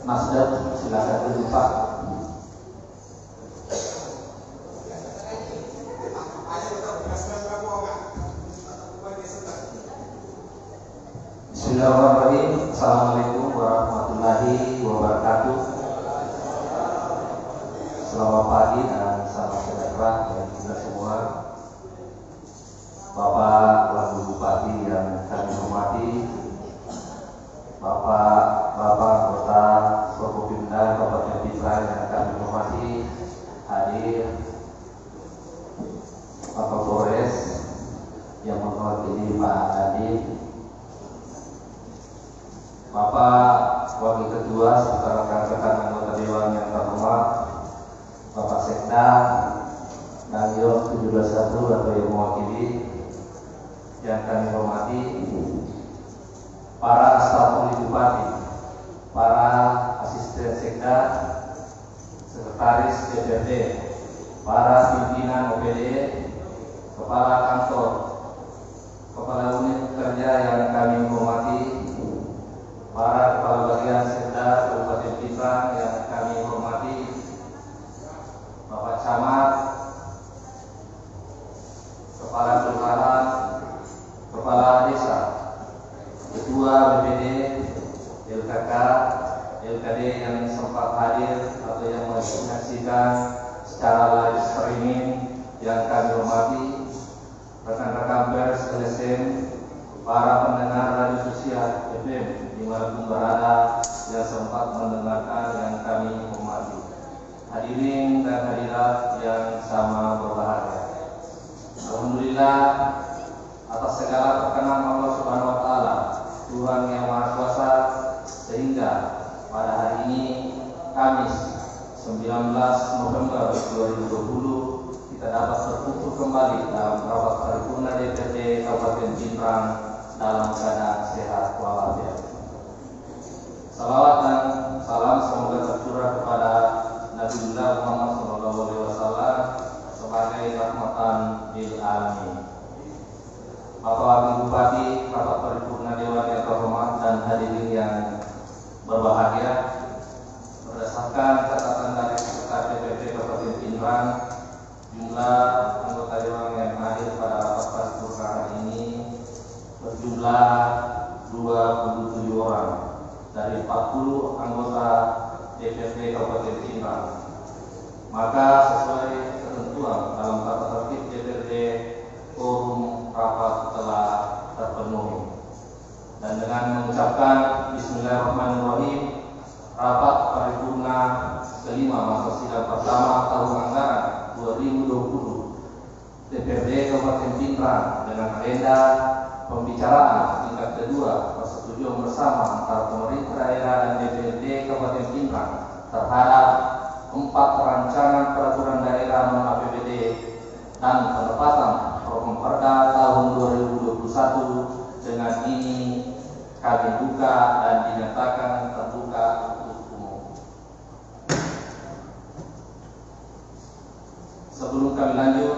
Nasdaq, silakan duduk Pak. Bismillahirrahmanirrahim. Assalamualaikum warahmatullahi wabarakatuh. Selamat pagi dan salam sejahtera bagi kita semua. Bapak Wakil Bupati yang kami hormati, Bapak anggota Forkopimda Kabupaten Pindrang yang kami hormati, hadir Pak Kapolres yang mewakili Pak Adib, Bapak Wakil Ketua serta rekan-rekan anggota Dewan yang terhormat, Bapak Sekda dan Yon 17.1 atau yang mewakili yang kami hormati, para staf Bupati, para asisten Sekda, sekretaris DPRD, para pimpinan OPD, kepala kantor, kepala unit kerja yang kami hormati, para kepala bagian Sekda Kabupaten Pindrang yang kami hormati, Bapak Camat, kepala kelurahan, kepala desa, ketua BPD, LKK, LKD yang sempat hadir atau yang menyaksikan secara live streaming yang kami hormati, rekan-rekan pers LSM, para pendengar radio sosial FM dimanapun berada yang sempat mendengarkan yang kami hormati, hadirin dan hadirat yang sama berbahagia. Alhamdulillah atas segala perkenan Allah Subhanahu wa taala, Tuhan yang Maha Kuasa, sehingga pada hari ini Kamis 19 November 2020 kita dapat berkumpul kembali dalam rapat paripurna DPRD Kabupaten Pindrang dalam keadaan sehat walafiat. Salawat dan salam semoga tercurah kepada Nabiullah Muhammad SAW sebagai rahmatan lil alamin. Bapak Wakil Bupati, Bapak Paripurna Dewan yang terhormat dan hadirin yang berbahagia, berdasarkan catatan dari Sekretariat DPRD Kabupaten Pindrang, jumlah anggota Dewan yang hadir pada rapat paripurna hari ini berjumlah 27 orang dari 40 anggota DPRD Kabupaten Pindrang. Maka sesuai ketentuan dalam tata tertib DPRD, quorum rapat telah terpenuhi. Dan dengan mengucapkan Bismillahirrahmanirrahim, rapat paripurna kelima masa sidang pertama tahun anggaran 2020 DPRD Kabupaten Pindrang dengan agenda pembicaraan tingkat kedua persetujuan bersama antara pemerintah daerah dan DPRD Kabupaten Pindrang terhadap 4 rancangan peraturan daerah non APBD dan penempatan Perda tahun 2021 dengan ini kami buka dan dinyatakan terbuka untuk umum. Sebelum kami lanjut,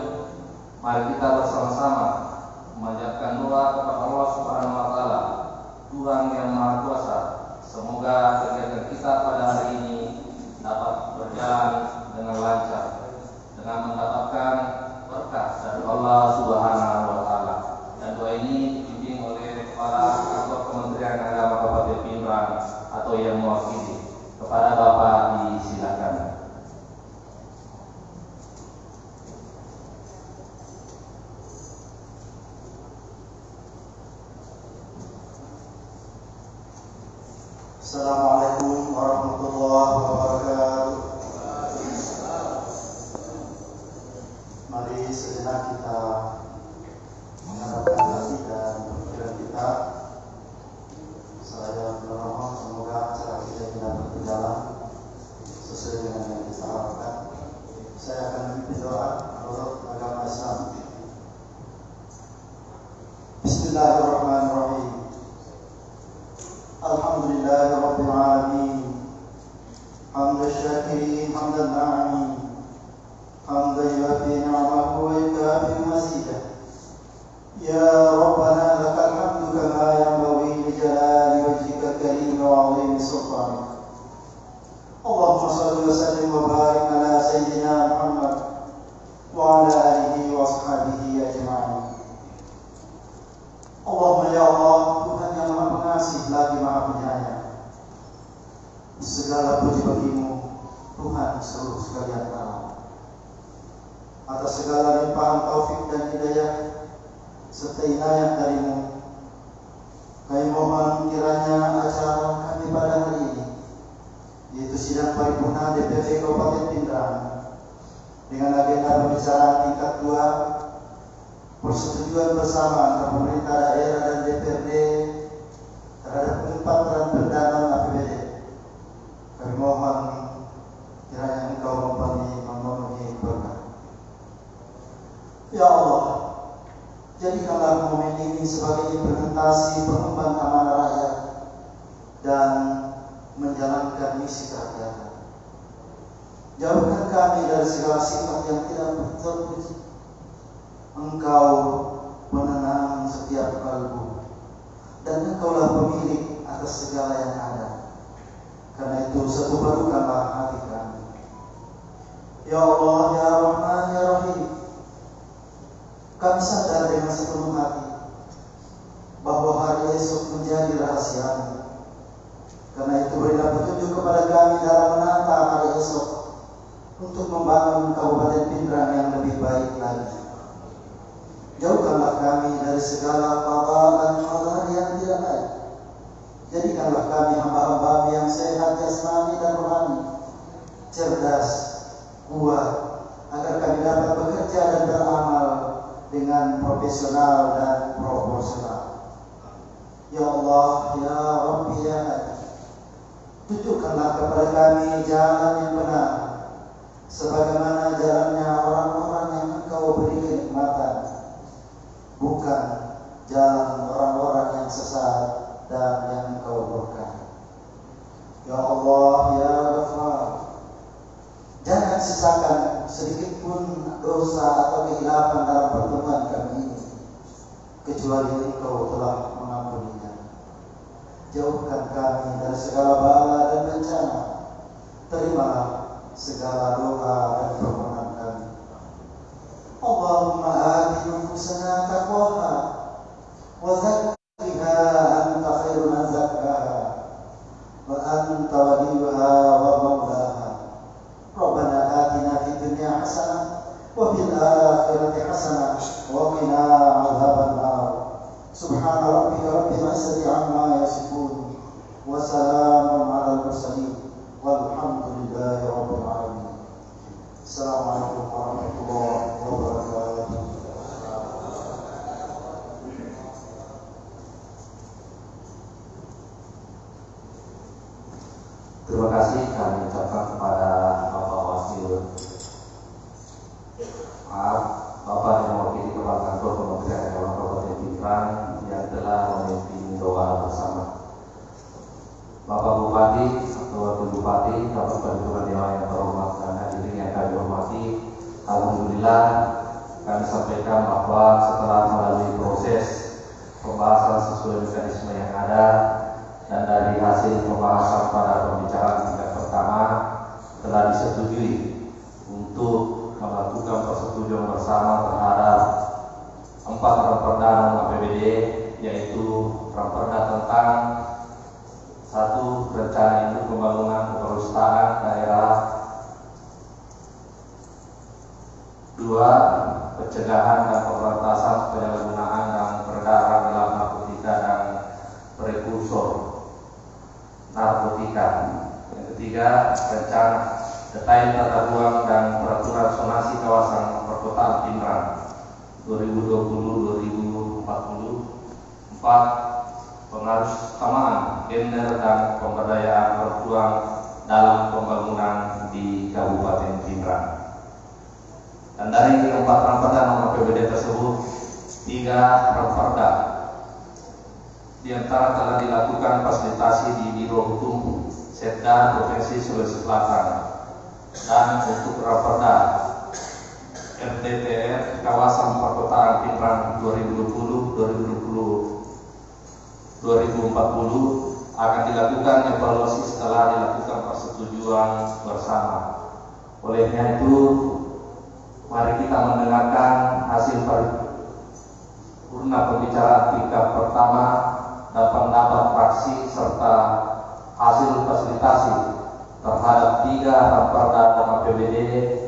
mari kita bersama-sama memanjatkan doa kepada Allah Subhanahu wa taala, Tuhan yang Maha Kuasa. Semoga kegiatan kita pada hari ini dapat berjalan dengan lancar dengan mendapatkan berkah dari Allah Subhanahu wa taala. Dan doa ini dibimbing oleh kepala kantor Kementerian Agama Kabupaten Pindrang atau yang mewakili. Kepada Bapak disilakan. Assalamualaikum warahmatullahi wabarakatuh. Mari sejenak kita menghadapkan hati dan pikiran kita. Saya berdoa semoga acara kita dapat berjalan sesuai dengan yang kita harapkan. Saya akan memimpin doa menurut agama Islam. Bismillahirrahmanirrahim. Alhamdulillahirabbil alamin. Hamdan syakirin, hamdan na'imin. Hamdan yuwaffi ni'amahu wa yukafi mazidah. Ya Rabbana lakal hamdu kama yanbaghi li jalali wajhika al-karim wa 'azimi sultanik. kepada-Nya. Segala puji bagimu, Tuhan seluruh sekalian alam. Atas segala limpahan taufik dan hidayah serta inayah dari-Mu, kami mohon kiranya acara kami pada hari ini, yaitu sidang paripurna DPRD Kabupaten Pindrang, dengan agenda pembicaraan tingkat 2 persetujuan bersama antara pemerintah daerah dan DPRD terhadap penempatan pendanaan APBD. Kami mohon kiranya Engkau memenuhi berkat. Ya Allah, jadikanlah momen ini sebagai implementasi pengembangan amanah rakyat dan menjalankan misi kerakyatan. Jauhkan kami dari segala sifat yang tidak terpuji. Engkau menenang setiap kalbu, dan Engkaulah pemilik atas segala yang ada. Karena itu satu barukanlah hati kami. Ya Allah, Ya Rahman, Ya Rahim, kami sadar dengan sepenuh hati bahwa hari esok menjadi rahasia-Mu. Karena itu berilah petunjuk kepada kami dalam menata hari esok untuk membangun Kabupaten Pindrang yang lebih baik lagi. Jauhkanlah kami dari segala qada dan qadar yang tidak baik. Jadikanlah kami hamba-hamba yang sehat jasmani dan rohani, cerdas, kuat, agar kami dapat bekerja dan beramal dengan profesional dan proporsional. Ya Allah, Ya Rabbi, Ya Hadi, tunjukkanlah kepada kami jalan yang benar, sebagaimana jalannya orang-orang yang Engkau beri kenikmatan, bukan jalan orang-orang yang sesat dan yang Engkau murka. Ya Allah, Ya Ghafar, jangan sisakan sedikit pun dosa atau kehilapan dalam pertemuan kami ini, kecuali Engkau telah mengampuninya. Jauhkan kami dari segala bala dan bencana. Terimalah segala doa dan permohonan kami. Allahumma ati nufusana taqwaha wa zakkiha anta khairun man zakkaha wa anta waliyuha wa maulaha. Rabbana atina fid dunya hasanah wa fil akhirati hasanah wa qina adzaban nar. Subhana rabbika rabbil izzati amma yasifun wa salamun alal mursalin walhamdulillahi rabbil alamin. Assalamualaikum warahmatullahi wabarakatuh. Terima kasih kami ucapkan kepada Bapak Wakil Bapak yang mewakili Kepala Kantor Kementerian Agama Kabupaten Pindrang yang telah memimpin doa bersama. Bapak Bupati, Wakil Bupati, Bapak Perhimpunan Dewan yang terhormat dan hadirin yang kami hormati, alhamdulillah kami sampaikan bahwa setelah melalui proses pembahasan sesuai mekanisme yang ada dan dari hasil pembahasan pada pembicaraan tingkat pertama telah disetujui untuk melakukan persetujuan bersama terhadap 4 Ramperda APBD, yaitu Ramperda tentang 1. Rencana induk pembangunan keperintahan daerah, 2. Pencegahan dan pemberantasan penyalahgunaan dan peredaran dalam narkotika dan prekursor narkotika. Yang ketiga, rencana detail tata ruang dan peraturan zonasi kawasan perkotaan Pindrang 2020-2040. 4. Pengaruh kesamaan gender dan pemberdayaan perempuan dalam pembangunan di Kabupaten Pindrang. Dan dari 4 Ramperda APBD tersebut, 3 Ramperda di antara telah dilakukan fasilitasi di Biro Hukum Setda Provinsi Sulawesi Selatan, dan untuk Ramperda RDTR kawasan perkotaan Pindrang 2020-2040 akan dilakukan evaluasi setelah dilakukan persetujuan bersama. Olehnya itu, mari kita mendengarkan hasil paripurna pembicaraan tingkat pertama dan pendapat fraksi serta hasil fasilitasi terhadap 3 Raperda dan APBD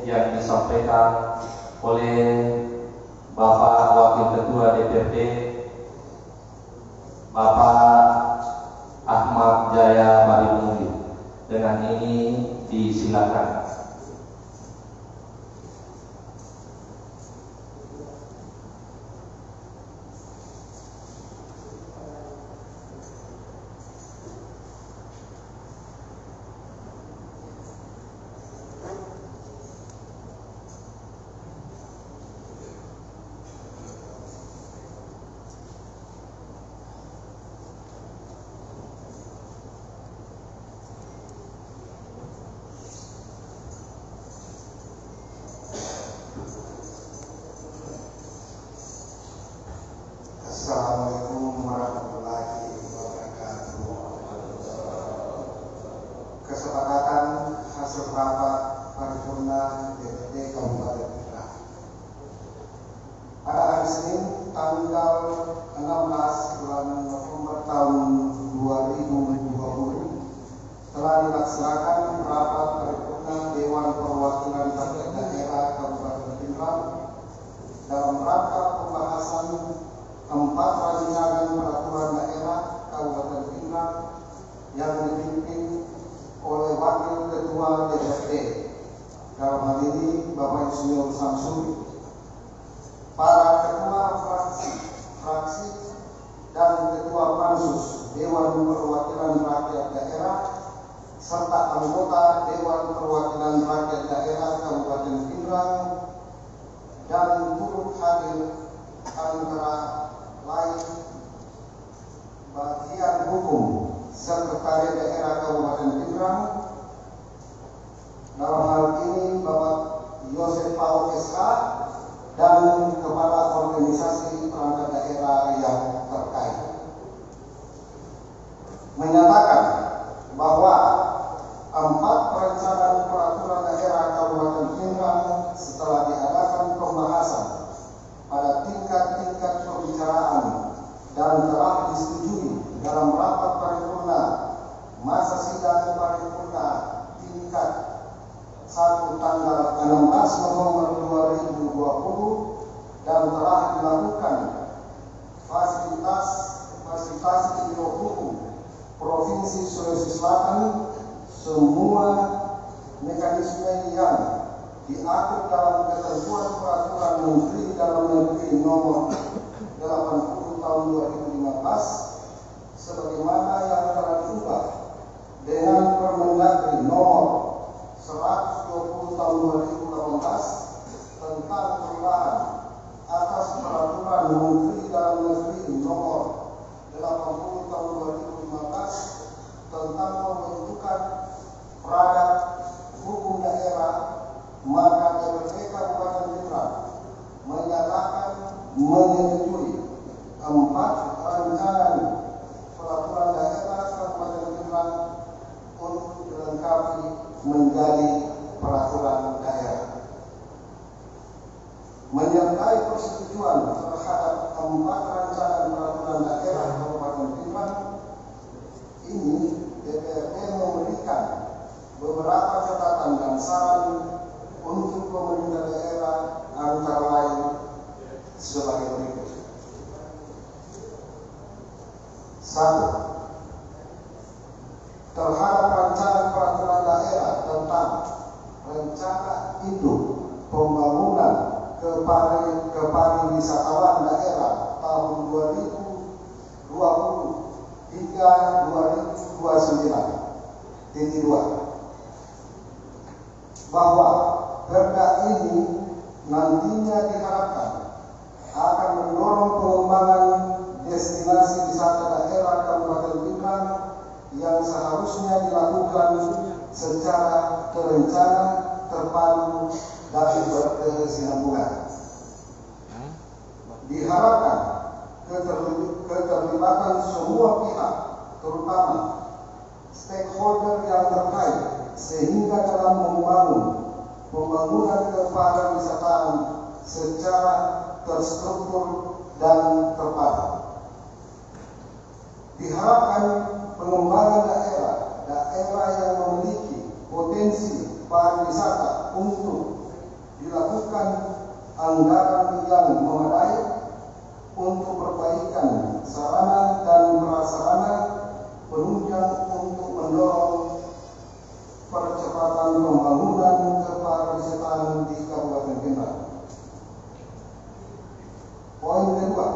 yang disampaikan oleh Bapak Wakil Ketua DPRD Bapak Ahmad Jaya Barimudi. Dengan ini disilakan. Assalamualaikum warahmatullahi wabarakatuh. Kesepakatan hasil rapat paripurna DPRD Kabupaten Putra pada hari Senin tanggal 16 bulan November tahun 2020 telah dilaksanakan rapat paripurna Dewan Perwakilan Rakyat Daerah Kabupaten Pindrang dalam rangka pembahasan 4 rancangan peraturan daerah Kabupaten Pindrang yang dipimpin oleh Wakil Ketua DPRD, dalam hal ini Bapak Insinyur Samsuri, para ketua fraksi dan ketua pansus Dewan Perwakilan Rakyat Daerah serta anggota Dewan Perwakilan Rakyat Daerah Kabupaten Pindrang, dan turut hadir antara lain bagian hukum Sekretariat Daerah Kabupaten Pindrang, dalam hal ini Bapak Yosef Paul SH, dan kepala organisasi perangkat daerah yang terkait, menyatakan bahwa 4 perencanaan peraturan daerah Kabupaten Pindrang setelah diadakan pembahasan pada tingkat-tingkat pembicaraan dan telah disetujui dalam rapat paripurna masa sidang paripurna tingkat 1 tanggal 16 November 2020 dan telah dilakukan fasilitasi Biro Hukum Provinsi Sulawesi Selatan. Semua mekanisme yang diatur dalam ketentuan peraturan Menteri Dalam Negeri nomor 80 tahun 2015 sebagaimana yang telah diubah dengan Permendagri nomor 120 tahun 2018 tentang perubahan atas peraturan Menteri Dalam Negeri nomor 80 tahun 2015 tentang pembentukan perangkat hukum daerah, maka DPRD Kabupaten Pindrang menyatakan menyetujui 4 rancangan peraturan daerah Kabupaten Pindrang untuk dilengkapi menjadi peraturan daerah. Menyertai persetujuan terhadap 4 rancangan peraturan daerah Kabupaten Pindrang ini, DPRD memberikan beberapa catatan dan saran untuk pemerintah daerah, antara lain sebagai berikut. 1. Terhadap rancangan peraturan daerah tentang rencana induk pembangunan kepariwisataan daerah tahun 2020 hingga 2029. 2. Bahwa perda ini nantinya diharapkan akan mendorong pengembangan destinasi wisata daerah Kabupaten Pindrang yang seharusnya dilakukan secara terencana, terpadu, dan berkesinambungan. Diharapkan keterlibatan semua pihak, terutama stakeholder yang terkait, sehingga dalam membangun pembangunan kepariwisataan secara terstruktur dan terpadu. Diharapkan pengembangan daerah dilakukan anggaran yang memadai untuk perbaikan sarana dan prasarana penunjang untuk mendorong percepatan pembangunan kepariwisataan di Kabupaten Kendal. Poin kedua,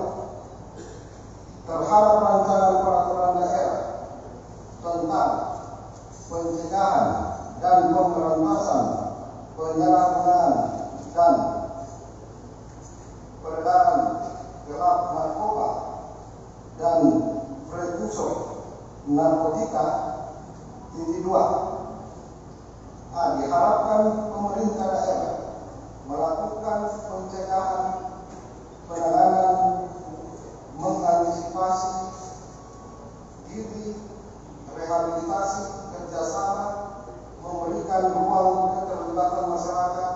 terhadap rancangan peraturan daerah tentang pencegahan dan pemberantasan penyalahgunaan dan peredaran gelap narkoba dan prekursor narkotika. Titik 2. Diharapkan pemerintah daerah melakukan pencegahan, penanganan, mengantisipasi diri, rehabilitasi, kerjasama, memberikan ruang keterlibatan masyarakat,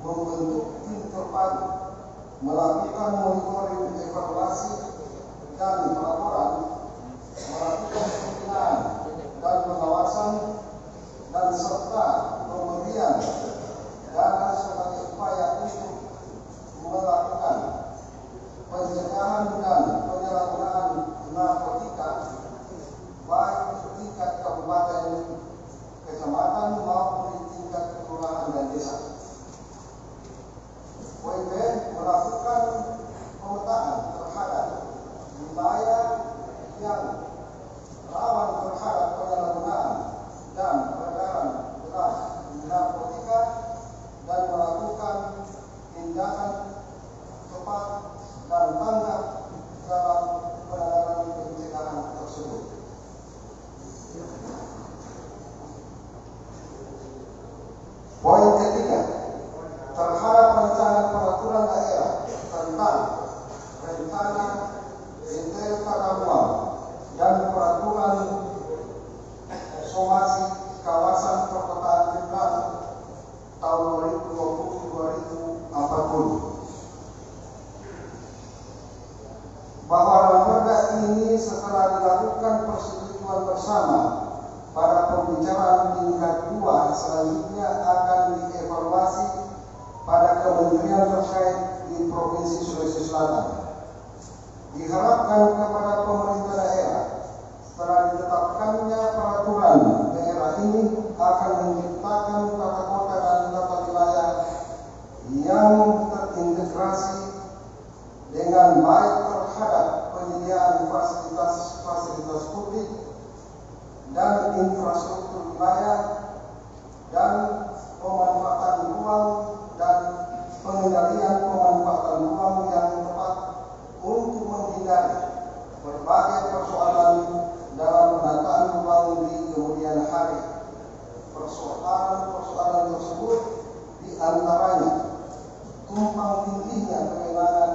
membentuk tim terpadu, melakukan monitoring, evaluasi, dan pelaporan, melakukan pembinaan dan pengawasan, dan serta pemberian dana sebagai upaya untuk melakukan pencegahan dan penyalahgunaan narkotika baik di tingkat kabupaten, kecamatan maupun di tingkat kelurahan dan desa. WP melakukan pemetaan terhadap wilayah yang rawan terhadap penyalahgunaan dan peredaran gelap narkotika dan melakukan tindakan cepat dan tanggap dalam penanganan pencegahan tersebut. Poin ketiga, terhadap rancangan peraturan daerah tentang rencana detail tata ruang dan peraturan somasi kawasan perkotaan Kendal tahun 2020-2040. Bahwa Raperda ini setelah dilakukan persetujuan bersama pada pembicaraan tingkat 2 selanjutnya akan dievaluasi pada kementerian terkait di Provinsi Sulawesi Selatan. Diharapkan kepada pemerintah daerah setelah ditetapkannya peraturan daerah ini akan menciptakan tata kota dan tata wilayah yang terintegrasi dengan baik terhadap penyediaan fasilitas publik dan infrastruktur wilayah dan pemanfaatan ruang dan pengendalian pemanfaatan ruang yang tepat untuk menghindari berbagai persoalan dalam penataan ruang di kemudian hari. Persoalan tersebut diantaranya tumpang tindihnya kewenangan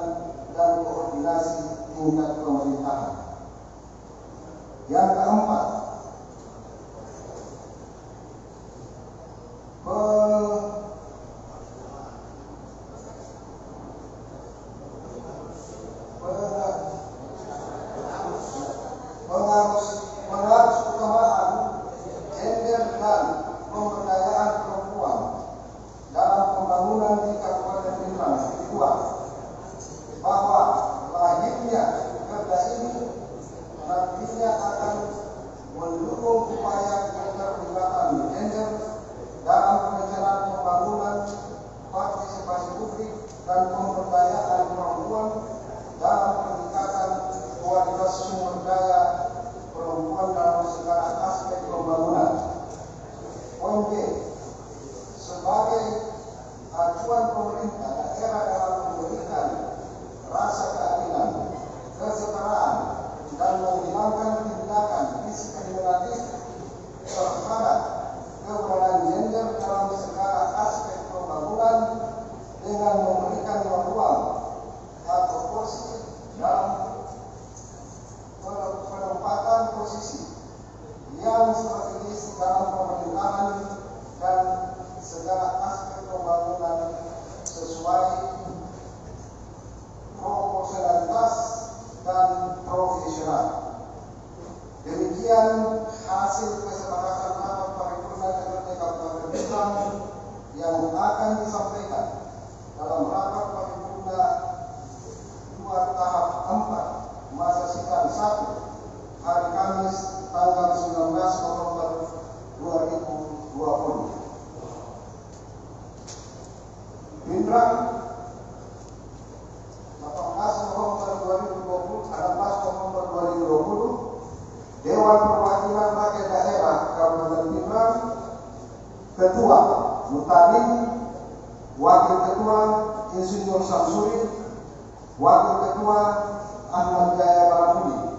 dan koordinasi tingkat pemerintahan. Yang keempat, pengarus utamaan gender dan pemberdayaan perempuan dalam pembangunan di Kabupaten Kendal. Kedua, bahwa lahirnya perda ini nantinya akan mendukung upaya keterlibatan gender dalam perencanaan pembangunan, partisipasi publik, dan pemberdayaan perempuan dalam peningkatan kualitas sumber daya perempuan dalam segala aspek pembangunan. Poin B, sebagai acuan pemerintah daerah dalam memberikan rasa keadilan, kesetaraan, dan menghilangkan tindakan diskriminatif terhadap keberadaan gender dalam segala aspek pembangunan dengan memberikan ruang atau porsi dalam penempatan posisi yang strategis dalam pemerintahan dan segala aspek pembangunan sesuai proporsionalitas dan profesional. Demikian hasil kesepakatan rapat paripurna DPRD Kabupaten Kendal yang akan disampaikan November 2020, 16 November 2020, Dewan Perwakilan Rakyat Daerah Kabupaten Pindrang, Ketua Mutalim, Wakil Ketua Insinyur Samsuri, Wakil Ketua Ahmad Jaya Balamudi,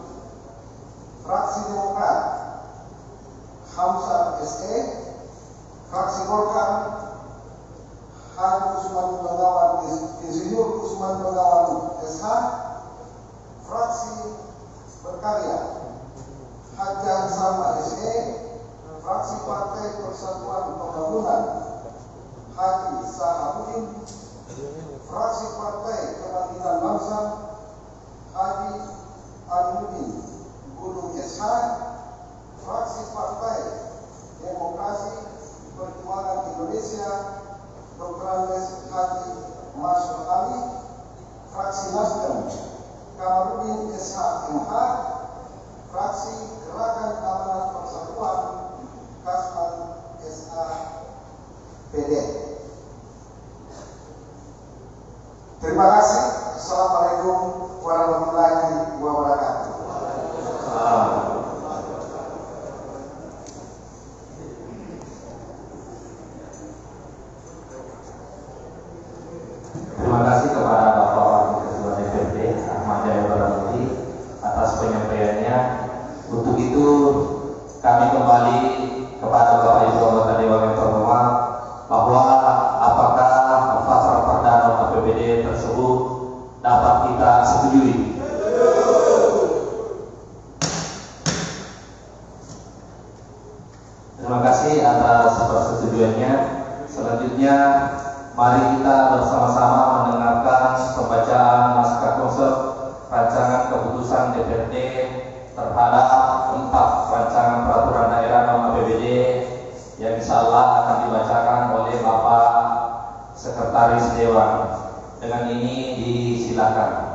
Fraksi Demokrat Hamzah SE, Fraksi Golkar Haji Usman Bengawan, Insinyur Usman Bengawan SH, Fraksi Berkarya Haji Sama SE, Fraksi Partai Persatuan Pembangunan Haji Sahabuddin, Fraksi Partai Kebangkitan Bangsa Haji Alimuddin Gunung SH, Fraksi Partai Demokrasi Perjuangan Indonesia Dr. Andes Haji Masyur Ali, Fraksi Nasdem Kamarudin SH MH, Fraksi Gerakan Amanat Persatuan Kasman SA PD. Terima kasih. Assalamualaikum warahmatullahi wabarakatuh. Terima kasih kepada Bapak Wakil Ketua DPRD Ahmad Jaya Balamudi atas penyampaiannya. Untuk itu kami kembali kepada Bapak Ibu anggota Dewan yang terhormat bahwa apakah pasal perdana APBD tersebut dapat kita setujui. Terima kasih atas persetujuannya. Selanjutnya mari kita bersama-sama mendengarkan pembacaan naskah konsep rancangan keputusan DPRD terhadap 4 rancangan peraturan daerah non APBD yang insyaallah akan dibacakan oleh Bapak Sekretaris Dewan. Dengan ini disilakan.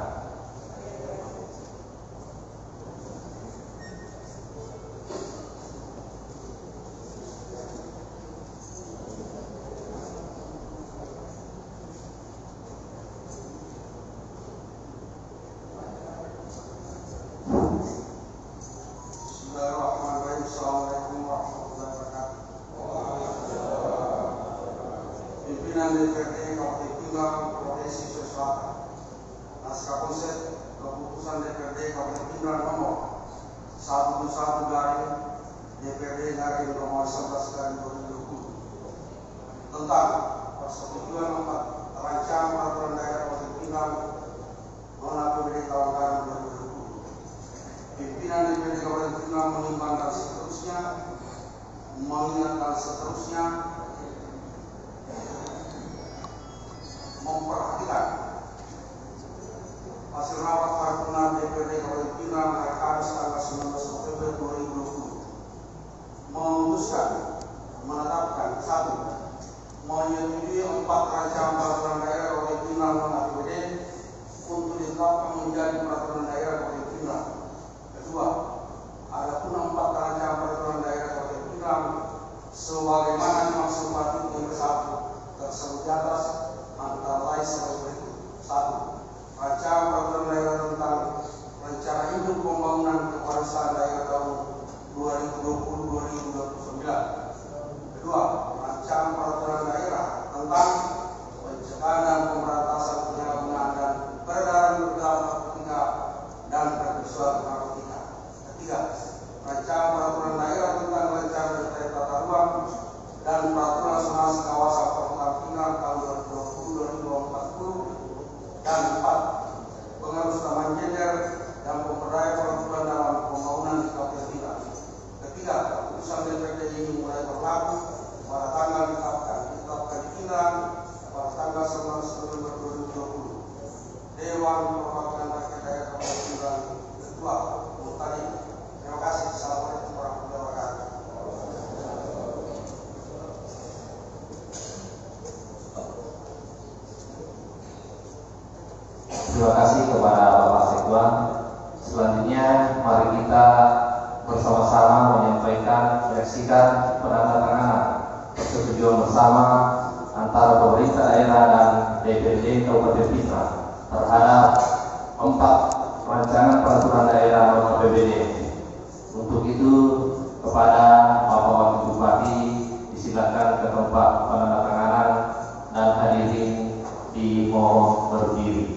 Bismillahirrahmanirrahim. Assalamualaikum warahmatullahi wabarakatuh. Pimpinan DPRD Kabupaten Pindrang Provinsi Sulawesi Selatan. Naskah konsep keputusan DPRD Kabupaten Pindrang nomor 111 garing DPRD garing nomor 11 garing 2020 tentang persetujuan 4 rancangan peraturan daerah Kabupaten Pindrang non APBD tahun anggaran 2020. Pimpinan DPRD Kabupaten Pindrang menimbang dan seterusnya, mengingat dan seterusnya, memperhatikan hasil rapat paripurna DPRD Kabupaten Pindrang hari Kamis tanggal 19 November 2020 memutuskan menetapkan 1. Menyetujui 4 rancangan peraturan daerah Kabupaten Pindrang non APBD untuk ditetapkan menjadi peraturan daerah Kabupaten Pindrang. Kedua, adapun 4 rancangan peraturan daerah Kabupaten Pindrang sebagaimana dimaksud patut yang ke-1 tersebut di atas antara lain sebagai berikut. 1. Rancangan peraturan daerah tentang rencana induk pembangunan kepariwisataan daerah tahun 2020-2029. Kedua, rancangan peraturan daerah tentang pencegahan dan pemberantasan penyalahgunaan dan peredaran narkotika dan perjudian narkotika. Ketiga, rancangan peraturan daerah tentang rencana detail tata ruang dan peraturan zonasi kawasan perkotaan Pindrang tahun 2020-2040. Dan 4. Pengaruh taman gender dan pemberdayaan perempuan dalam pembangunan di Kabupaten Pindrang. Ketiga, keputusan DPRD ini mulai berlaku pada tanggal ditetapkan di Pindrang pada tanggal 11 November 2020. Dewan Perwakilan Rakyat Daerah Kabupaten Pindrang, Ketua Mutalim. Terima kasih. Assalamualaikum warahmatullahi wabarakatuh. Terima kasih kepada Bapak Sekda. Selanjutnya mari kita bersama-sama menyampaikan menyaksikan penandatanganan persetujuan bersama antara pemerintah daerah dan DPRD Kabupaten Pindrang terhadap 4 rancangan peraturan daerah nomor APBD. Untuk itu, kepada Bapak Wakil Bupati disilakan ke tempat penandatanganan dan hadirin dimohon berdiri.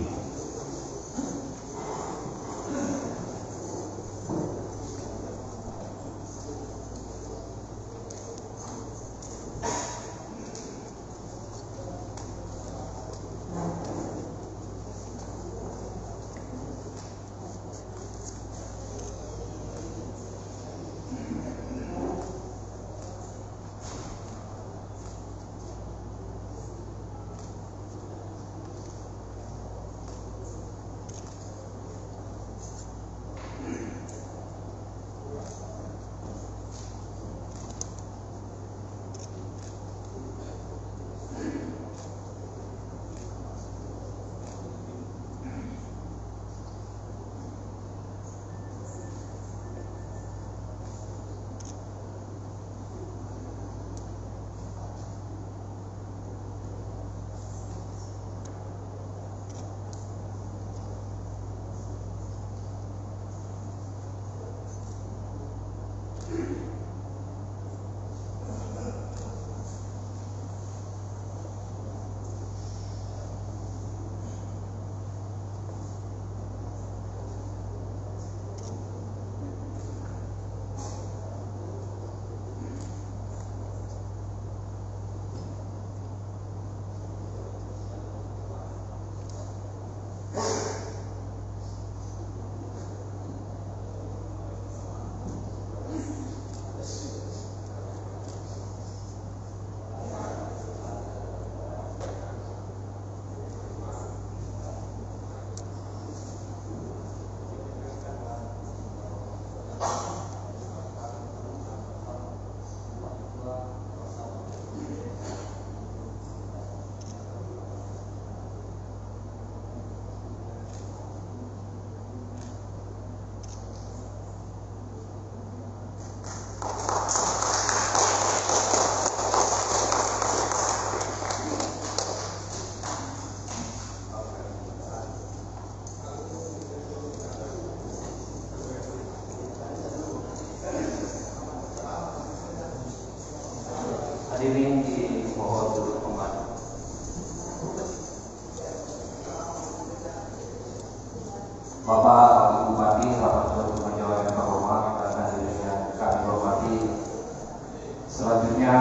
Hadirin dimohon duduk kembali. Bapak Wakil Bupati, Bapak Ketua Jawa yang terhormat dan hadirin yang kami hormati. Selanjutnya,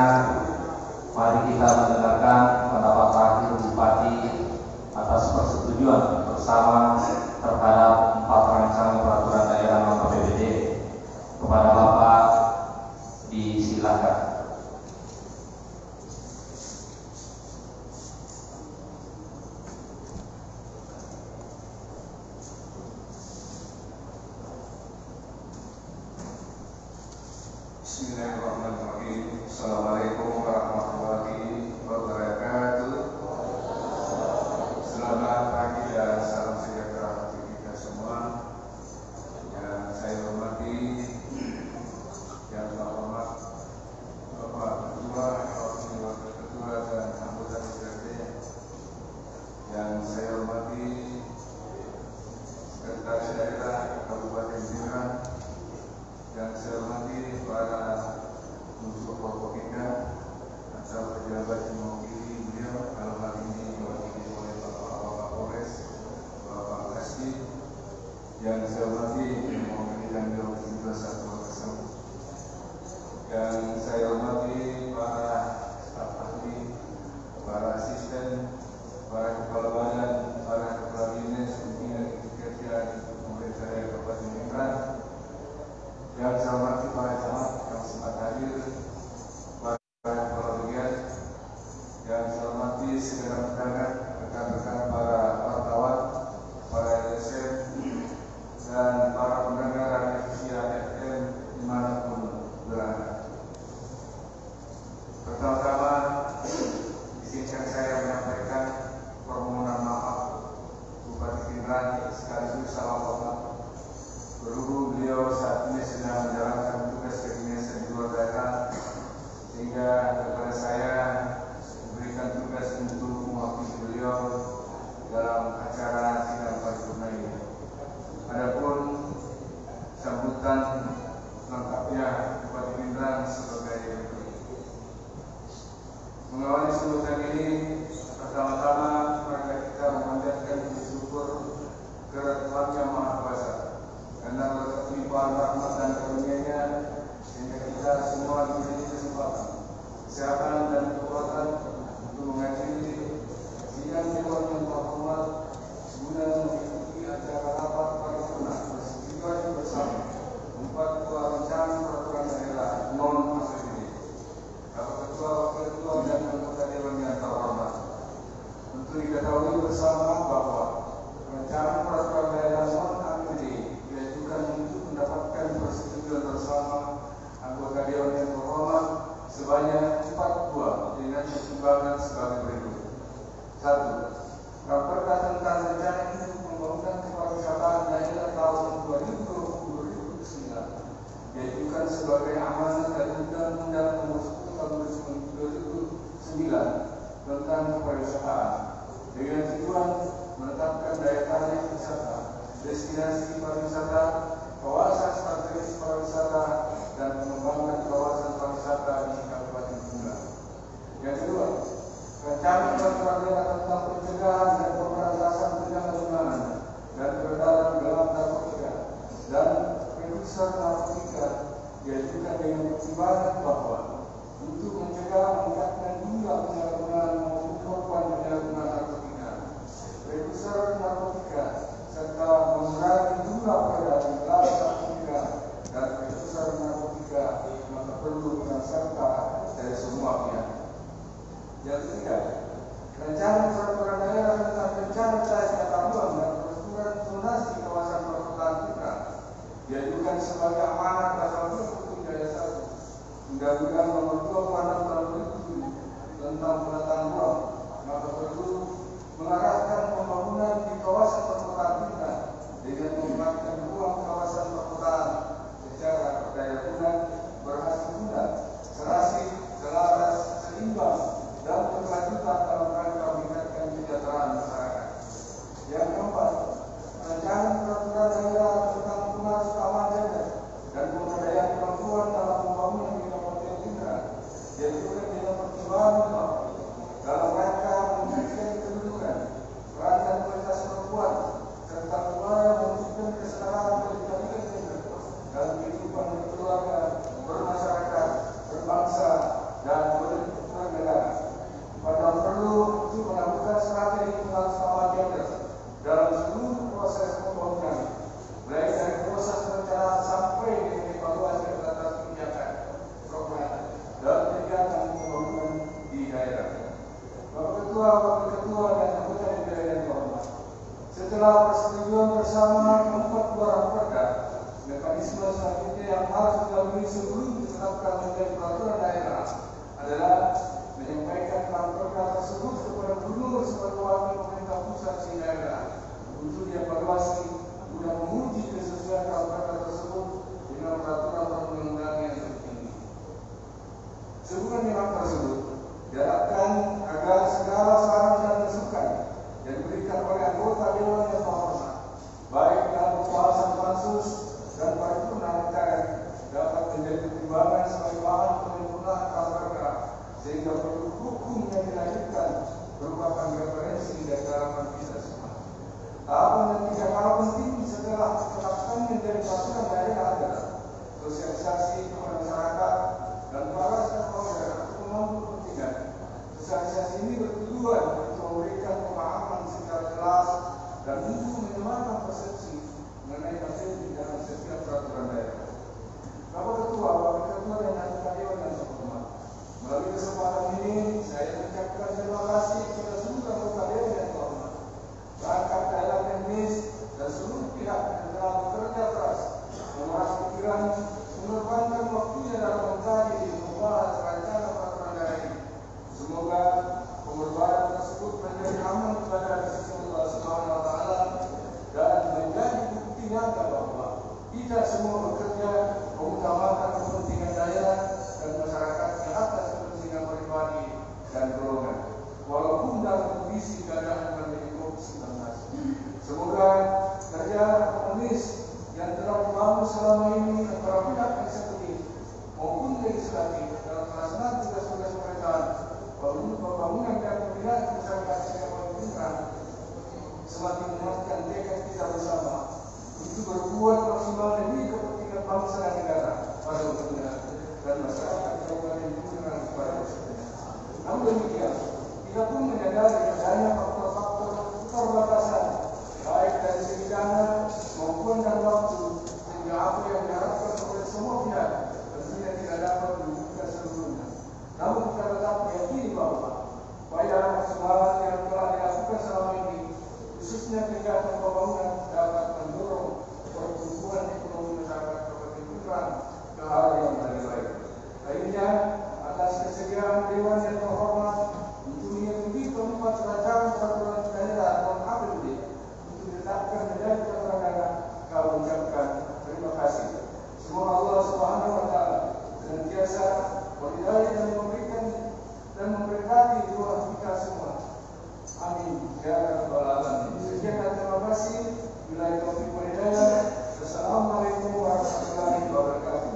mari kita mendengarkan pendapat Wakil Bupati atas persetujuan bersama terhadap 4 rancangan peraturan daerah nomor APBD. Kepada Bapak disilakan. Bismillahirrahmanirrahim. Assalamualaikum warahmatullahi wabarakatuh. Selamat pagi dan salam sejahtera bagi kita semua. Yang saya hormati, yang terhormat Bapak Ketua, Wakil Ketua dan anggota DPRD. Yang saya hormati Sekretaris Daerah Kabupaten Pindrang. Yang saya hormati para unsur Forkopimda atau pejabat yang mewakili beliau, dalam hal ini diwakili oleh Bapak Kapolres, Bapak Kasdi. Yang saya hormati yang mewakili dan diwakili Satuan tersebut. Yang saya hormati para staf ahli, para asisten, para kepala badan, para kepala dinas, pimpinan kegiatan pemerintah daerah Kabupaten Pindrang. Yang saya hormati para jamaah yang sempat hadir, para kepala bagian, yang saya hormati segenap undangan, rekan-rekan para wartawan, para LSM, dan para pendengar radio FM dimanapun berada. sebagai amanat dari Undang-Undang Nomor 10 Tahun 2009 tentang kewirausahaan dengan tujuan menetapkan daya tarik wisata, destinasi pariwisata, kawasan strategis pariwisata, dan pengembangan kawasan pariwisata di Kabupaten Tunggal. Yang kedua, rancangan peraturan daerah tentang pencegahan dan pemberantasan penyalahgunaan dan peredaran gelap narkotika dan pengusaha narkotika diajukan dengan pertimbangan bahwa untuk mencegah meningkatkan jumlah penyalahgunaan maupun korban penyalahgunaan narkotika, pengusaha narkotika serta mengurangi jumlah peredaran gelap narkotika dan pengusaha narkotika, maka perlu peran serta dari semua pihak. Yang ketiga, rancangan peraturan daerah tentang rencana tata ruang dan peraturan zonasi kawasan perkotaan kita diajukan sebagai amanat pasal 27 ayat 1 Undang-Undang Nomor 26 Tahun 2007 tentang penataan ruang, maka perlu mengarahkan pembangunan di kawasan perkotaan kita dengan mengembangkan ruang kawasan perkotaan secara berdayagunan, berhasil-guna, serasi, selaras, seimbang, dan berkelanjutan dalam rangka meningkatkan kesejahteraan masyarakat. Yang keempat, rancangan peraturan daerah tentang pengaruh utama gender dan pemberdayaan perempuan dalam pembangunan di Kabupaten Tunggal diajukan dengan pertimbangan bahwa dalam rangka meningkatkan kedudukan, peran dan kualitas perempuan serta upaya mewujudkan kesetaraan pendidikan gender dalam kehidupan berkeluarga, bermasyarakat, berbangsa, dan bernegara. Pada perlu untuk melakukan strategi pengaruh utama gender dalam seluruh proses pembangunan, mulai dari proses perencanaan sampai dengan evaluasi atas kebijakan, program, dan kegiatan pembangunan di daerah. Bapak Ketua, Wakil Ketua, dan anggota DPR yang terhormat, setelah persetujuan bersama keempat buah perda, mekanisme selanjutnya yang harus dilalui sebelum ditetapkan menjadi peraturan daerah adalah menyampaikan perda tersebut kepada Gubernur sebagai wakil pemerintah pusat di daerah untuk dievaluasi guna menguji kesesuaian perda tersebut dengan peraturan perundang-undangan yang tertinggi. Sehubungan dengan tersebut, diharapkan agar segala saran dan masukan yang diberikan oleh anggota Dewan yang terhormat, baik dalam pembahasan pansus dan paripurna MPR, dapat menjadi pertimbangan sebagai bahan penyempurnaan perda sehingga produk hukum yang dilanjutkan merupakan referensi dan harapan kita semua. Tahapan yang tidak kalah penting setelah ditetapkan menjadi peraturan daerah adalah sosialisasi kepada masyarakat dan para stakeholder atau pemangku kepentingan. Sosialisasi ini bertujuan untuk memberikan pemahaman secara jelas dan untuk menyemakan persepsi mengenai materi dalam setiap peraturan daerah. Bapak Ketua, Wakil Ketua, dan anggota Dewan yang terhormat, melalui kesempatan ini saya mengucapkan terima kasih kepada seluruh anggota Dewan yang terhormat, perangkat daerah teknis, dan seluruh pihak yang telah bekerja keras, menguras pikiran, mengorbankan waktu Walidari dan memberikan dan memberkati doa kita semua. Amin. Ya Rabbal Alamin. Sekian, terima kasih. Bila taufiq wal hidayah. Assalamualaikum warahmatullahi wabarakatuh.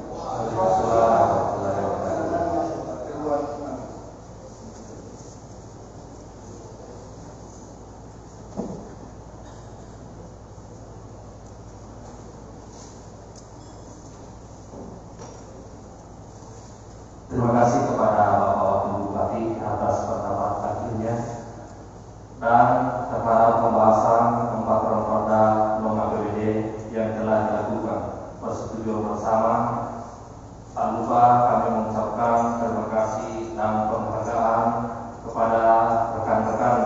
Terima kasih kepada Bapak Wakil Bupati atas pendapat akhirnya dan terhadap pembahasan tentang perda non APBD yang telah dilakukan persetujuan bersama. Tak lupa kami mengucapkan terima kasih dan penghargaan kepada rekan-rekan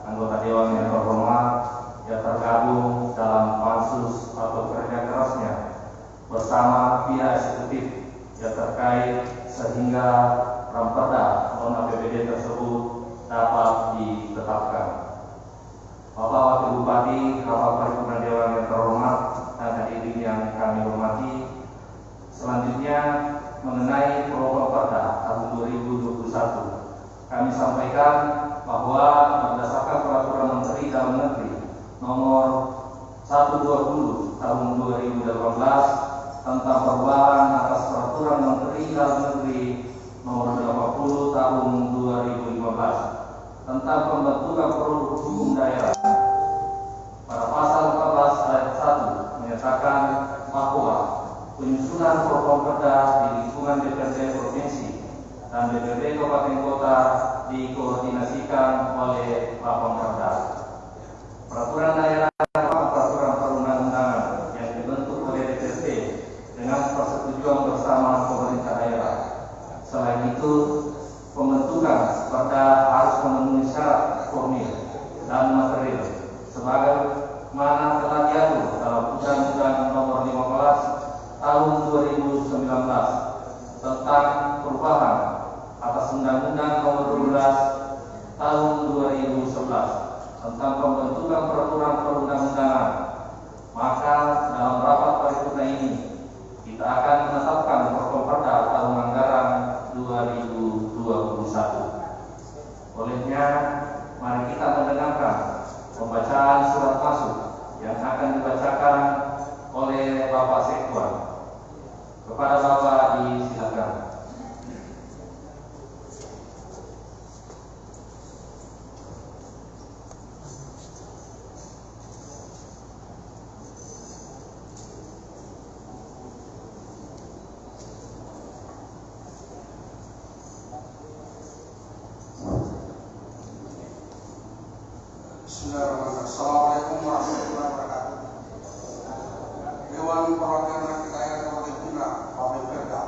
anggota Dewan yang terhormat yang tergabung dalam pansus atau kerja kerasnya bersama pihak eksekutif yang terkait sehingga Ramperda non APBD tersebut dapat ditetapkan. Bapak Wakil Bupati, Bapak Paripurna Dewan yang terhormat dan hadirin yang kami hormati, selanjutnya mengenai program Perda tahun 2021, kami sampaikan bahwa berdasarkan Peraturan Menteri Dalam Negeri Nomor 120 Tahun 2018 tentang perubahan atas Peraturan Menteri Dalam Negeri Nomor 80 Tahun 2015 tentang pembentukan produk hukum daerah. Pada pasal 14 ayat 1 menyatakan bahwa penyusunan program perda di lingkungan DPRD provinsi dan DPRD kabupaten kota dikoordinasikan oleh Bapemda. Peraturan daerah adalah peraturan perundang-undangan yang dibentuk oleh DPRD dengan persetujuan bersama pemerintah daerah. Selain itu, pembentukan perda harus memenuhi syarat formil dan material sebagaimana telah diatur dalam Undang-Undang Nomor 15 Tahun 2019 tentang perubahan atas Undang-Undang Nomor 12 Tahun 2011 tentang pembentukan peraturan perundang-undangan. Maka dalam rapat paripurna ini kita akan menetapkan program perda tahun anggaran 2021. Olehnya, mari kita mendengarkan pembacaan surat masuk yang akan dibacakan oleh Bapak Sekwan. Kepada Bapak disilakan. Bismillahirrahmanirrahim. Assalamualaikum warahmatullahi wabarakatuh. Dewan Perwakilan Rakyat Daerah Kabupaten Pinang, Bapemda,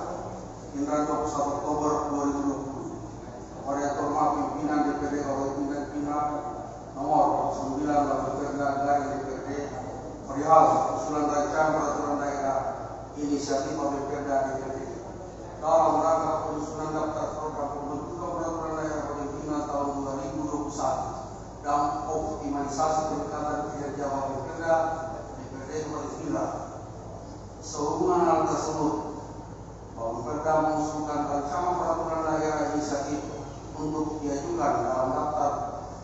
Pinang 21 Oktober 2020. Kepada yang terhormat pimpinan DPRD Kabupaten Pinang, nomor 9 Bapemda garing DPRD, perihal usulan rancangan peraturan daerah inisiatif Bapemda DPRD dalam rangka penyusunan daftar program pembentukan peraturan daerah Kabupaten Pinang tahun 2021 dan optimalisasi peningkatan kinerja Bapemda DPRD Kabupaten Pinang. Sehubungan hal tersebut, Bapemda mengusulkan rancangan peraturan daerah inisiatif untuk diajukan dalam daftar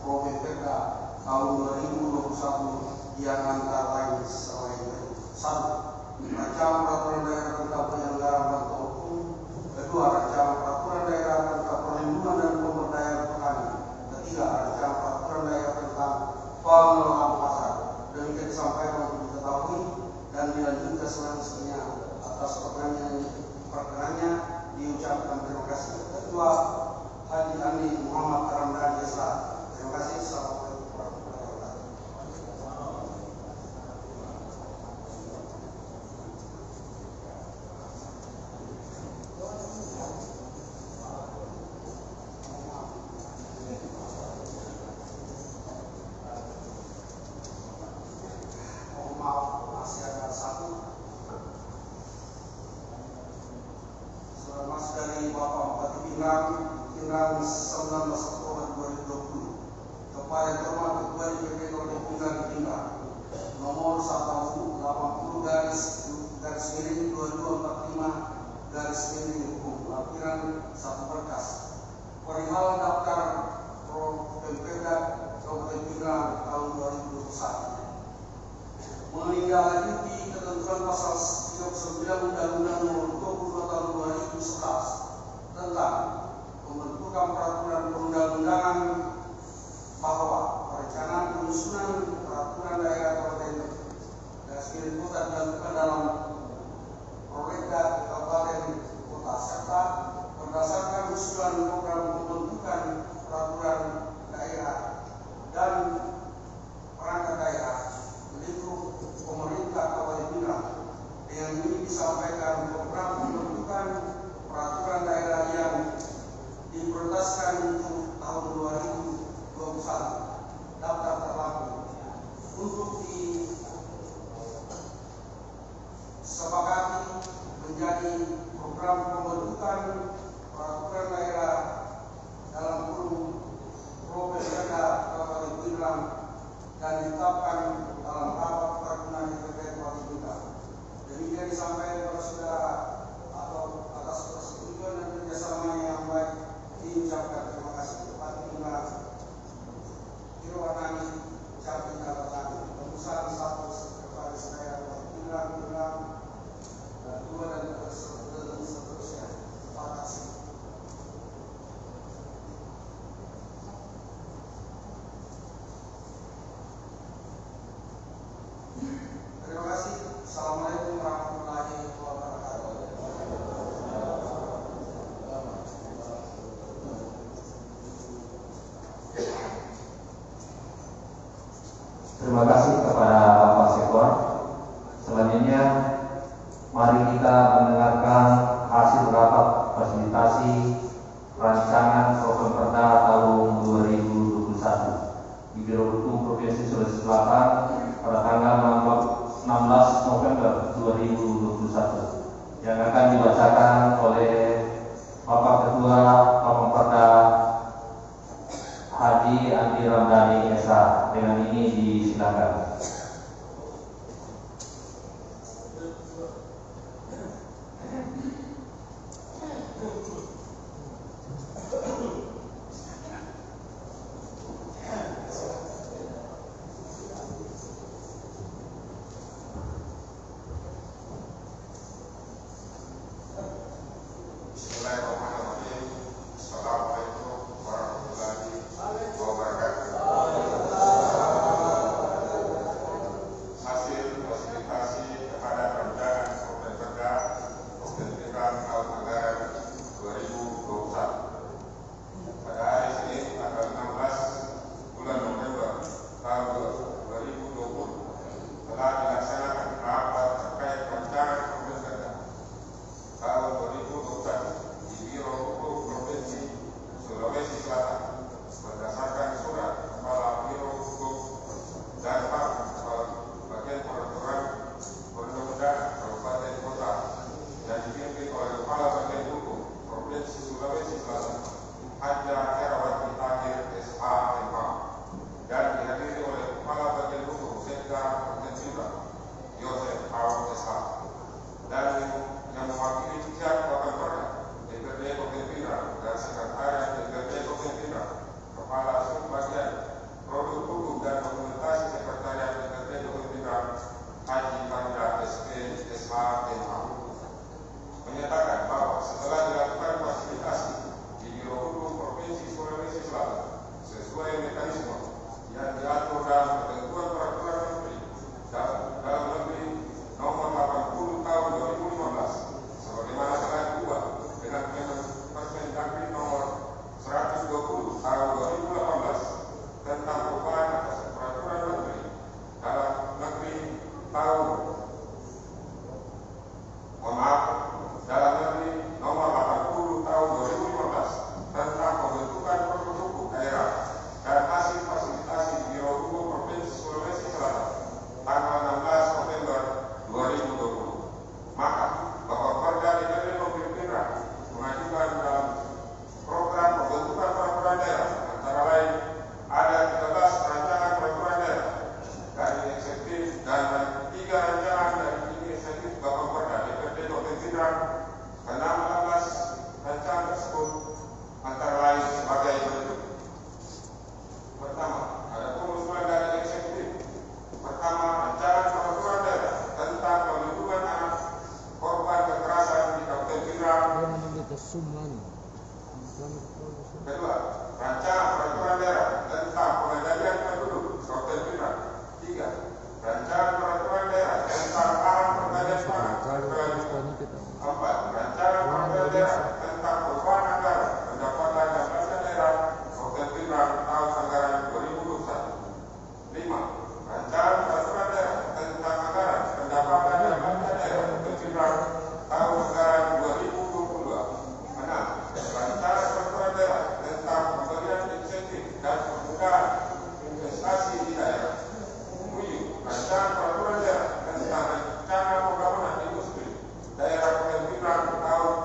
Bapemda tahun 2021 yang antara lain selain itu: 1. Rancangan peraturan daerah tentang penyelenggaraan bantuan hukum. 2. Rancangan peraturan daerah tentang perlindungan dan pemberdayaan petani. 3. Rancangan peraturan daerah tentang pengelolaan pasar. Demikian disampaikan untuk diketahui dan dilanjutkan selanjutnya. Atas perkenannya diucapkan terima kasih. Ketua Haji Andi Muhammad Ramdan Yesa. Terima kasih. Assalamualaikum warahmatullahi wabarakatuh. Maaf, masih ada satu surat mas dari Bapak Bupati Pinang 19 Oktober 2020 kepada yang terhormat Ketua DPRD Kabupaten Pinang nomor 180 garis miring 2245 hukum lampiran 1 berkas perihal daftar Pemperda Kabupaten Pindrang tahun 2021 menindaklanjuti ketentuan pasal 39 Undang-Undang Nomor 22 Tahun 2011 tentang pembentukan peraturan perundang-undangan bahwa perencanaan penyusunan peraturan daerah Kabupaten Garis Kota dilakukan dalam prolegda Kabupaten Kota serta berdasarkan usulan program pembentukan peraturan daerah dan perangkat daerah lingkup pemerintah Kabupaten Pindrang. Dengan ini disampaikan program pembentukan peraturan daerah yang diprioritaskan untuk tahun 2021 daftar terlaku untuk disepakati menjadi program pembentukan peraturan daerah dalam kurung Pemperda Kabupaten Pindrang dan ditetapkan dalam rapat paripurna DPRD Kabupaten Pindrang. Demikian disampaikan kepada saudara atau atas persetujuan dan kerjasama yang baik diucapkan terima kasih kepada Pindrang Irwanani Capim Kabupaten Perusahaan 1 Sekretaris Daerah Kabupaten Pindrang dan 2 dan seterusnya. Terima kasih. Terima kasih. Assalamualaikum warahmatullahi wabarakatuh. Terima kasih kepada Bapak Sekor. Selanjutnya, mari kita mendengarkan hasil rapat fasilitasi rancangan Pemperda tahun 2021 di Biro Hukum Provinsi Sulawesi Selatan pada tanggal 16 November 2021 yang akan dibacakan oleh Bapak Ketua Pemperda Haji Andi Ramdhani SH. Dengan ini disilakan. Menyatakan bahwa setelah dilakukan fasilitasi di Biro Hukum Provinsi Kedua, rancangan peraturan daerah tentang pengendalian penduduk Kabupaten Pinang. Tiga, rancangan peraturan daerah tentang lahan pertanian pangan. Empat, rancangan peraturan daerah tentang beban anggaran pendapatan dan belanja daerah Kabupaten Pinang tahun anggaran 2021. Lima, rancangan peraturan daerah tentang anggaran pendapatan dan belanja daerah Kabupaten Pinang tahun anggaran 2022. Enam, rancangan peraturan daerah tentang pemberian insentif dan pembukaan investasi di daerah. 7. Rancangan peraturan daerah tentang rencana pembangunan industri daerah Kabupaten Pinang tahun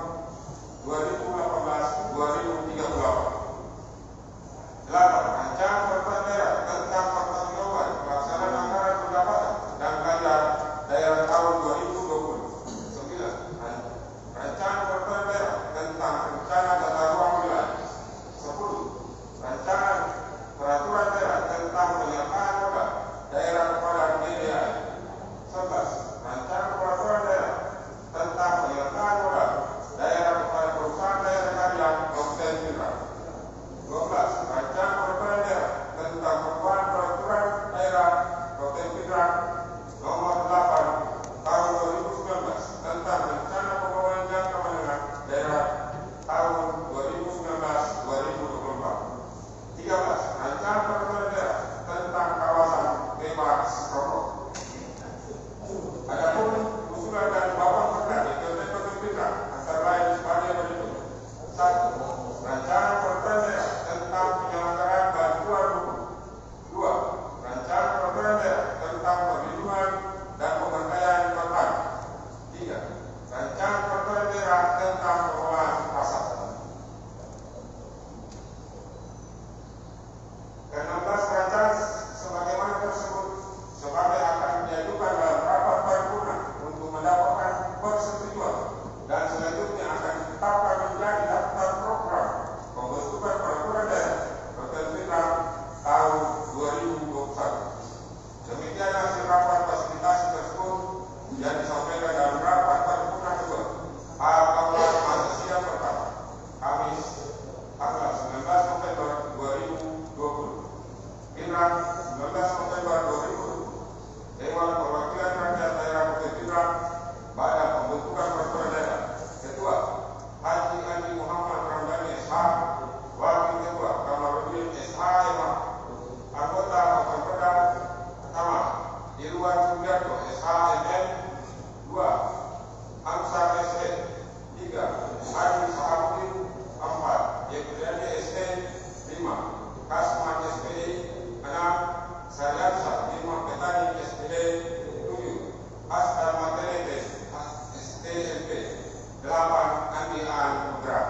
2018-2038. 8. Rancangan peraturan daerah tentang pertanggungjawaban pelaksanaan anggaran pendapatan dan belanja daerah tahun 2020. 9. Rancangan peraturan daerah tentang rencana tata ruang wilayah. 10. Rancangan peraturan daerah tentang penyertaan modal daerah kepada DDAI. 11. Rancangan peraturan daerah tentang penyertaan modal daerah kepada perusahaan daerah karya Kabupaten Pinang. 12. Rancangan peraturan daerah tentang perubahan peraturan daerah Kabupaten Pinang nomor 8 tahun 2019 tentang rencana pembangunan jangka menengah daerah tahun 2019-2024. 13. Rancangan peraturan daerah tentang kawasan bebas rokok. Adapun usulan dan bawaan perda di Kabupaten Pinang antara lain sebagai berikut. 1. Rancangan peraturan daerah tentang penyelenggaraan bantuan hukum. 2. Rancangan peraturan daerah tentang perlindungan dan pemberdayaan korban. 3. Rancangan peraturan daerah tentang pengelolaan pasar. Ke-16 rancangan sebagaimana tersebut sebagai akan diajukan dalam rapat paripurna untuk mendapatkan persetujuan dan selanjutnya akan ditetapkan menjadi daftar program pembentukan peraturan daerah Kabupaten Pinang tahun 2021. Demikian hasil rapat fasilitasi tersebut yang disampaikan dalam rapat paripurna kedua Kabupaten Malaysia pertama Kamis tanggal 19 November 2020. Pinang 19 November 2020. Dewan Perwakilan Rakyat Daerah Kabupaten Pinang pada pembentukan peraturan daerah. Ketua Haji Andi Muhammad Ramdhani SH, Wakil Ketua Kamarudin SH Emma, anggota Badan Perda pertama Irwan Sugiarto SH MM. 2. Hamsa ST. 3. Haji Sahabuddin. 4. Yepriani ST. 5. Kasman SPD. 6. Sariansa Bima Petani SPD. 7. Asta Materete STMP. 8. Andi An Putra.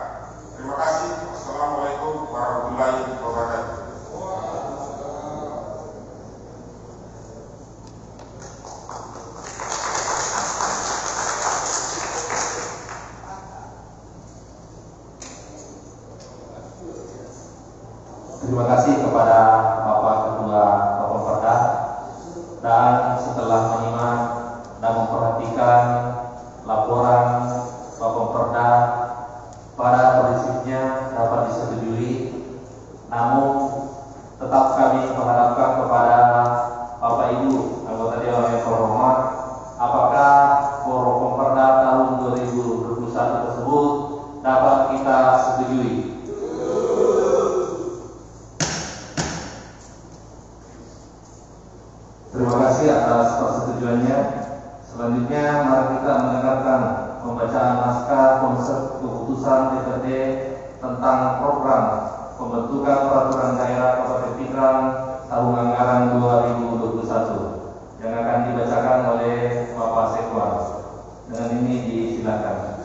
Terima kasih. Assalamualaikum warahmatullahi wabarakatuh. Terima kasih kepada Bapak Ketua Bapemperda, dan setelah menyimak dan memperhatikan laporan Bapemperda pada prinsipnya dapat disetujui, namun tetap kami mengharapkan kepada Bapak Ibu anggota Dewan yang terhormat, apakah Bapemperda tahun 2021 tersebut dapat kita setujui? Terima kasih atas persetujuannya. Selanjutnya mari kita mendengarkan pembacaan naskah konsep keputusan DPRD tentang program pembentukan peraturan daerah Kabupaten Pinang tahun anggaran 2021 yang akan dibacakan oleh Bapak Sekwan. Dengan ini disilakan.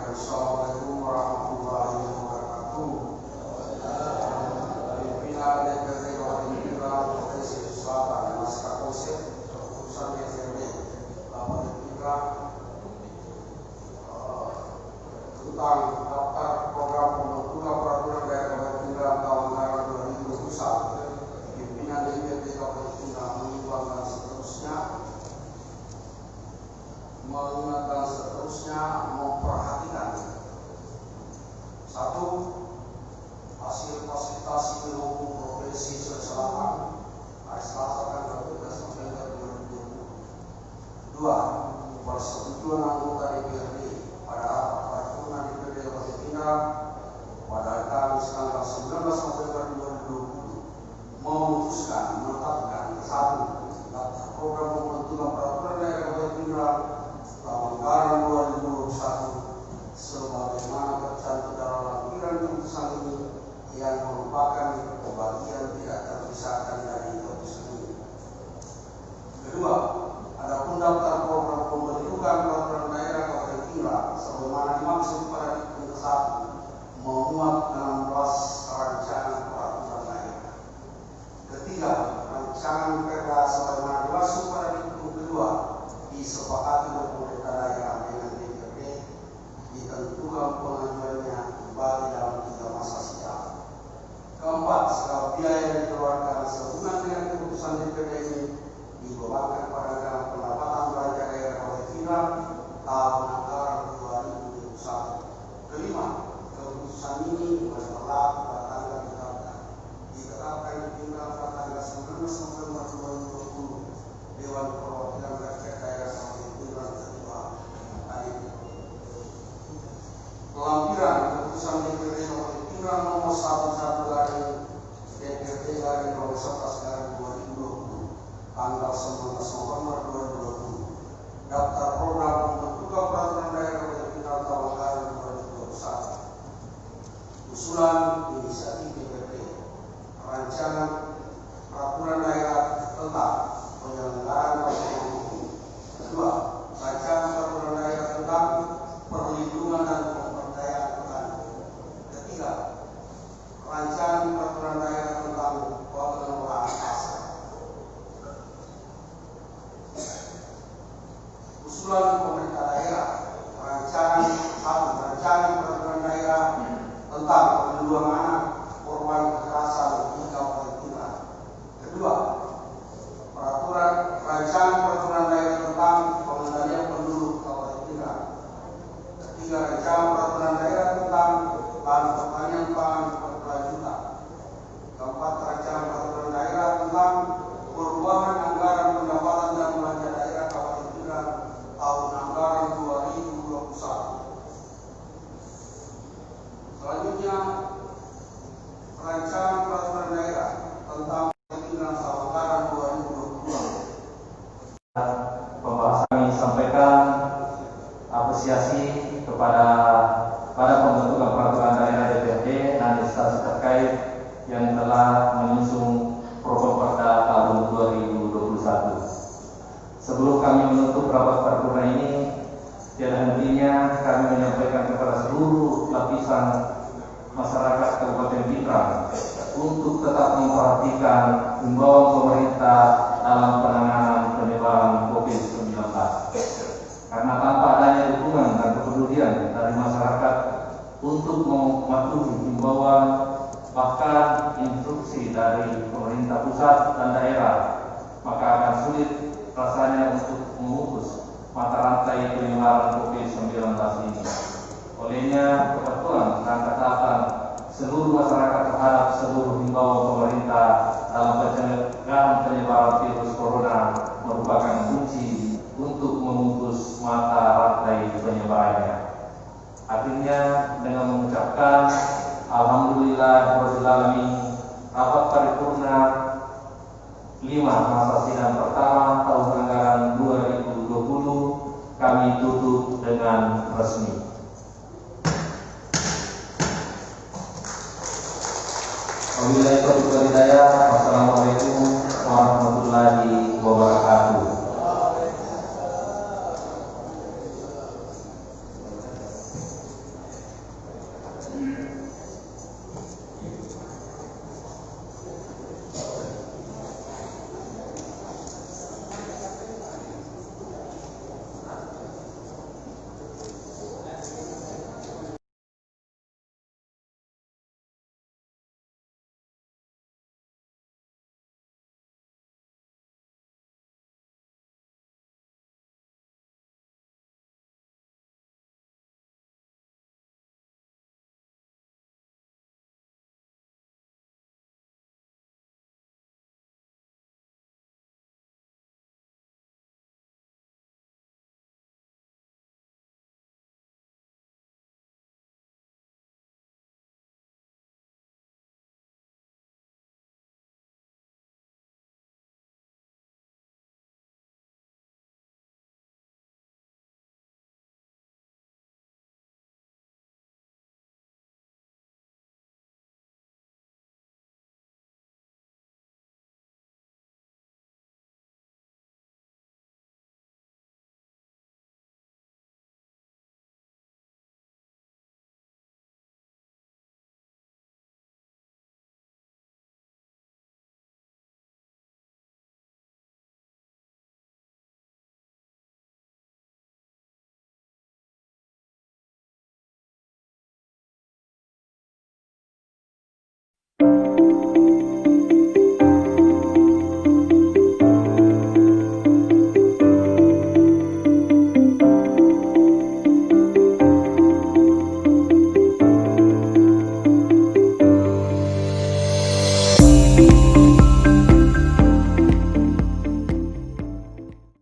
Assalamualaikum warahmatullahi wabarakatuh. tentang daftar program pembentukan peraturan daerah Kabupaten Pindrang tahun anggaran 2021, pimpinan DPRD Kabupaten Pindrang mengimbau dan seterusnya memperhatikan: 1. Hasil fasilitasi pendukung Provinsi Sulawesi Selatan hari Selasa tanggal 12 November 2020. 2. Persetujuan anggota DPRD pada rapat paripurna DPRD Kabupaten Pindrang pada hari Kamis tanggal 19 November 2020 memutuskan menetapkan: 1. Daftar program pembentukan peraturan daerah Kabupaten Pindrang tahun anggaran 2021 sebagaimana tercantum dalam lampiran keputusan ini yang merupakan bagian tidak terpisahkan dari keputusan ini. Kedua, adapun daftar program pembentukan peraturan daerah Kabupaten Pindrang sebagaimana dimaksud pada diktum ke-1 memuat 16 rancangan peraturan daerah. Ketiga, rancangan perda sebagaimana dimaksud pada diktum kedua disepakati oleh pemerintah daerah dengan DPRD, ditentukan pengajuannya kembali dalam 3 masa sidang. Keempat, segala biaya yang dikeluarkan sehubungan dengan keputusan DPRD ini dibebankan pada anggaran pendapatan belanja daerah Kabupaten Pindrang tahun anggaran 2021. Kelima, keputusan ini berlaku pada tanggal ditetapkan di Pindrang pada tanggal 19 November 2020 Dewan Perwakilan Rakyat Daerah Kabupaten Pindrang kedua hari ini. Lampiran keputusan DPRD Kabupaten Pindrang nomor 11 garing DPRD garing 11 garing 2020 tanggal 19 November 2020 daftar program pembentukan peraturan daerah Kabupaten Pindrang tahun anggaran 2021. Usulan inisiatif DPRD rancangan peraturan daerah tentang penyelenggaraan pelaksanaan hukum. Kedua, rancangan peraturan daerah tentang perlindungan dan pemberdayaan petani. Ketiga, rancangan peraturan daerah tentang pengelolaan pasar. Usulan pemerintah daerah rancangan peraturan daerah tentang perlindungan anak korban kekerasan di Kabupaten Pindrang. Kedua, rancangan peraturan daerah tentang pengendalian penduduk Kabupaten Pindrang. Ketiga, rancangan peraturan daerah tentang lahan pertanian pangan berkelanjutan. Keempat, rancangan peraturan daerah tentang perubahan anggaran pendapatan dan belanja daerah Kabupaten Pindrang tahun anggaran 2021. Selanjutnya, rancangan peraturan daerah tentang Pindrang tahun anggaran 2022. Pembahasan kami sampaikan apresiasi kepada pembentukan peraturan daerah DPRD dan instansi terkait yang telah menyusun Properda tahun 2021. Sebelum kami menutup rapat paripurna ini, tiada hentinya kami menyampaikan kepada seluruh lapisan masyarakat Kabupaten Pindrang untuk tetap memperhatikan himbauan pemerintah dalam penanganan penyebaran COVID-19. Karena tanpa adanya dukungan dan kepedulian dari masyarakat untuk mematuhi himbauan bahkan instruksi dari pemerintah pusat dan daerah, maka akan sulit rasanya untuk memutus mata rantai penyebaran COVID-19 ini. Olehnya, kepatuhan dan ketaatan seluruh masyarakat terhadap seluruh himbauan pemerintah dalam pencegahan penyebaran virus corona merupakan kunci untuk memutus mata rantai penyebarannya. Akhirnya, dengan mengucapkan Alhamdulillahirrahmanirrahim, rapat paripurna 5 masa sidang pertama tahun anggaran 2020 kami tutup dengan resmi. Wabillahi taufiq wal hidayah. Wassalamualaikum warahmatullahi wabarakatuh.